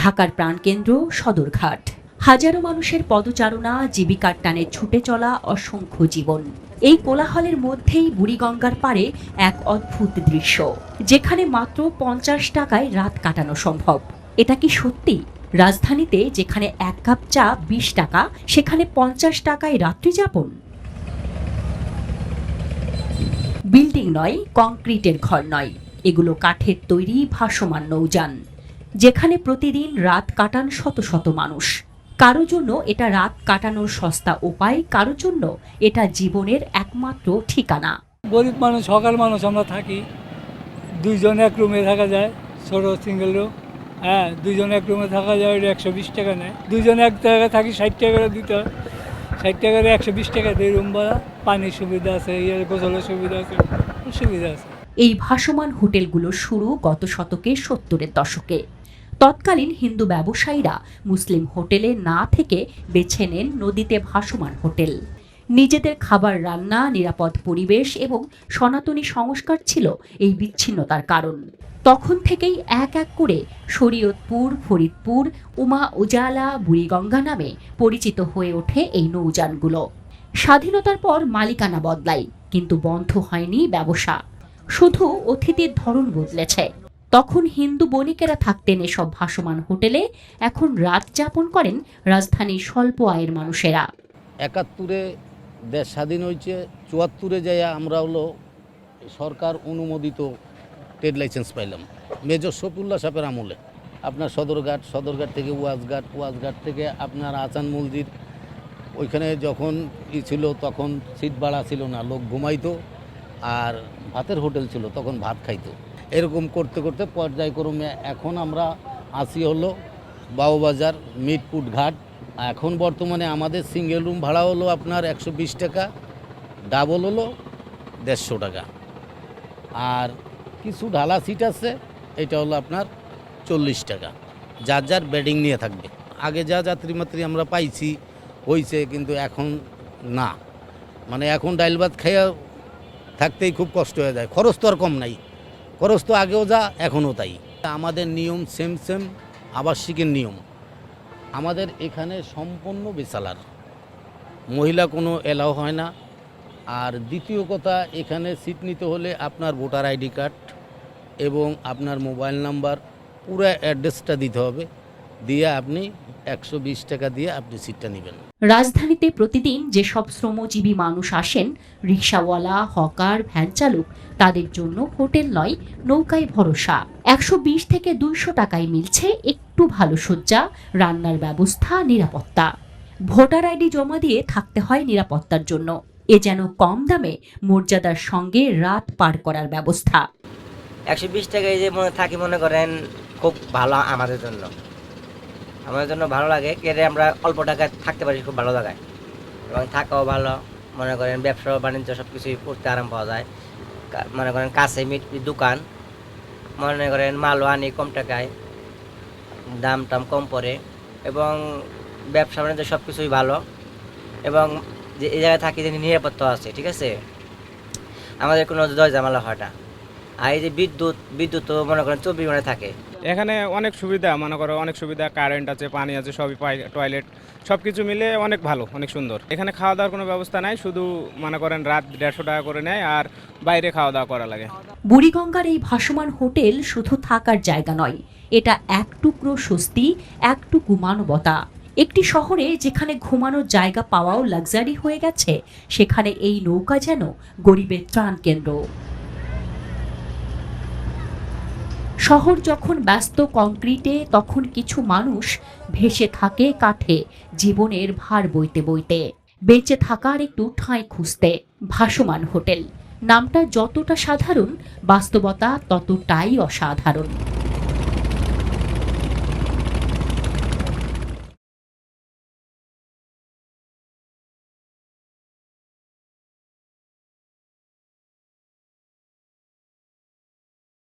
ঢাকার প্রাণকেন্দ্র সদরঘাট। হাজারো মানুষের পদচারণা, জীবিকার টানে ছুটে চলা অসংখ্য জীবন। এই কোলাহলের মধ্যেই বুড়িগঙ্গার পাড়ে এক অদ্ভুত দৃশ্য, যেখানে মাত্র 50 টাকায় রাত কাটানো সম্ভব। এটা কি সত্যি? রাজধানীতে যেখানে এক কাপ চা 20 টাকা, সেখানে 50 টাকায় রাত্রি যাপন। বিল্ডিং নয়, কংক্রিটের ঘর নয়, এগুলো কাঠের তৈরি ভাসমান নৌযান, যেখানে প্রতিদিন রাত কাটান শত শত মানুষ। কারো জন্য এটা রাত কাটানোর সস্তা উপায়, কারো জন্য এটা জীবনের একমাত্র ঠিকানা। গরিব মানুষ, সকাল মানুষ আমরা থাকি, দুইজন এক রুমে থাকা যায়, ছোট সিঙ্গেল রুম। হ্যাঁ, দুইজন এক রুমে থাকা যায়, 120 টাকা নেয়। দুইজন এক জায়গায় থাকি, 60 টাকা করে দিতে হয়। 60 টাকা করে 120 টাকা দিয়ে রুম ভাড়া। পানির সুবিধা আছে, গোসলের সুবিধা আছে, সুবিধা আছে। এই ভাসমান হোটেলগুলোর শুরু গত শতকের 70-এর দশকে। তৎকালীন হিন্দু ব্যবসায়ীরা মুসলিম হোটেলে না থেকে বেছে নেন নদীতে ভাসমান হোটেল। নিজেদের খাবার রান্না, নিরাপদ পরিবেশ এবং সনাতনী সংস্কার ছিল এই বিচ্ছিন্নতার কারণ। তখন থেকেই এক এক করে শরীয়তপুর, ফরিদপুর, উমা উজালা, বুড়িগঙ্গা নামে পরিচিত হয়ে ওঠে এই নৌযানগুলো। স্বাধীনতার পর মালিকানা বদলায়, কিন্তু বন্ধ হয়নি ব্যবসা। শুধু অতিথির ধরন বদলেছে। তখন হিন্দু বণিকেরা থাকতেন এসব ভাসমান হোটেলে, এখন রাত যাপন করেন রাজধানীর স্বল্প আয়ের মানুষেরা। 71-এ দেশ স্বাধীন হয়েছে, 74-এ যাইয়া আমরা হলো সরকার অনুমোদিত ট্রেড লাইসেন্স পাইলাম মেজর শফিউল্লাহ সাহেবের আমলে। আপনার সদরঘাট থেকে ওয়াজঘাট থেকে আপনার আচান মসজিদ, ওইখানে যখন ছিল তখন সিট ভাড়া ছিল না, লোক ঘুমাইতো, আর ভাতের হোটেল ছিল, তখন ভাত খাইতো। এরকম করতে করতে পর্যায়ক্রমে এখন আমরা আসি হলো বাউবাজার মিটপুট ঘাট। এখন বর্তমানে আমাদের সিঙ্গেল রুম ভাড়া হলো আপনার 120 টাকা, ডাবল হলো 150 টাকা, আর কিছু ঢালা সিট আছে, এটা হলো আপনার 40 টাকা। যার যার বেডিং নিয়ে থাকবে। আগে যা যাত্রী আমরা পাইছি হয়েছে, কিন্তু এখন না, মানে এখন ডাইল ভাত খাইয়া থাকতেই খুব কষ্ট হয়ে যায়। খরচ তো আর কম নাই, খরচ তো আগেও যা এখনও তাই। আমাদের নিয়ম সেম আবাসিকের নিয়ম। আমাদের এখানে সম্পূর্ণ বেচালার, মহিলা কোনো এলাও হয় না। আর দ্বিতীয় কথা, এখানে সিট নিতে হলে আপনার ভোটার আইডি কার্ড এবং আপনার মোবাইল নাম্বার, পুরো অ্যাড্রেসটা দিতে হবে, দিয়ে আপনি 120 টাকা দিয়ে আপনি সিটটা নেবেন। রাজধানীতে প্রতিদিন যেসব শ্রমজীবী মানুষ আসেন, রিকশাওয়ালা, হকার, ভ্যান চালক, তাদের জন্য হোটেল নয়, নৌকায় ভরসা। 120 থেকে 200 টাকায় মিলছে একটু ভালো সজ্জা, রান্নার ব্যবস্থা, নিরাপত্তা। ভোটার আইডি জমা দিয়ে থাকতে হয় নিরাপত্তার জন্য। এ যেন কম দামে মর্যাদার সঙ্গে রাত পার করার ব্যবস্থা। 120 টাকায় যে থাকি, মনে করেন খুব ভালো আমাদের জন্য ভালো লাগে। কেটে আমরা অল্প টাকায় থাকতে পারি খুব ভালো জায়গায়, এবং থাকাও ভালো। মনে করেন ব্যবসা বাণিজ্য সব কিছুই করতে আরাম পাওয়া যায়। মনে করেন কাছে দোকান, মনে করেন মালও আনি কম টাকায়, দাম টাম কম পড়ে, এবং ব্যবসা বাণিজ্য সব কিছুই ভালো। এবং যে এই জায়গায় থাকি যে নিরাপত্তা আছে, ঠিক আছে, আমাদের কোনো দয় ঝামেলা হয় না। আর এই যে বিদ্যুৎ তো মনে করেন 24 ঘন্টা থাকে। এখানে অনেক সুবিধা, মনে করো অনেক সুবিধা, কারেন্ট আছে, পানি আছে, সবই পাই, টয়লেট, সব কিছু মিলে অনেক ভালো, অনেক সুন্দর। এখানে খাওয়া দাওয়ার কোনো ব্যবস্থা নাই, শুধু মনে করেন রাত 150 টাকা করে নেয়, আর বাইরে খাওয়া দাওয়া করা লাগে। বুড়িগঙ্গার এই ভাসমান হোটেল শুধু থাকার জায়গা নয়, এটা এক টুকরো স্বস্তি, একটুকু মানবতা। একটি শহরে যেখানে ঘুমানোর জায়গা পাওয়াও লাক্সারি হয়ে গেছে, সেখানে এই নৌকা যেন গরিবের ত্রাণ কেন্দ্র। শহর যখন ব্যস্ত কংক্রিটে, তখন কিছু মানুষ ভেসে থাকে কাঠে, জীবনের ভার বইতে বইতে, বেঁচে থাকার একটু ঠাঁই খুঁজতে। ভাসমান হোটেল নামটা যতটা সাধারণ, বাস্তবতা ততটাই অসাধারণ।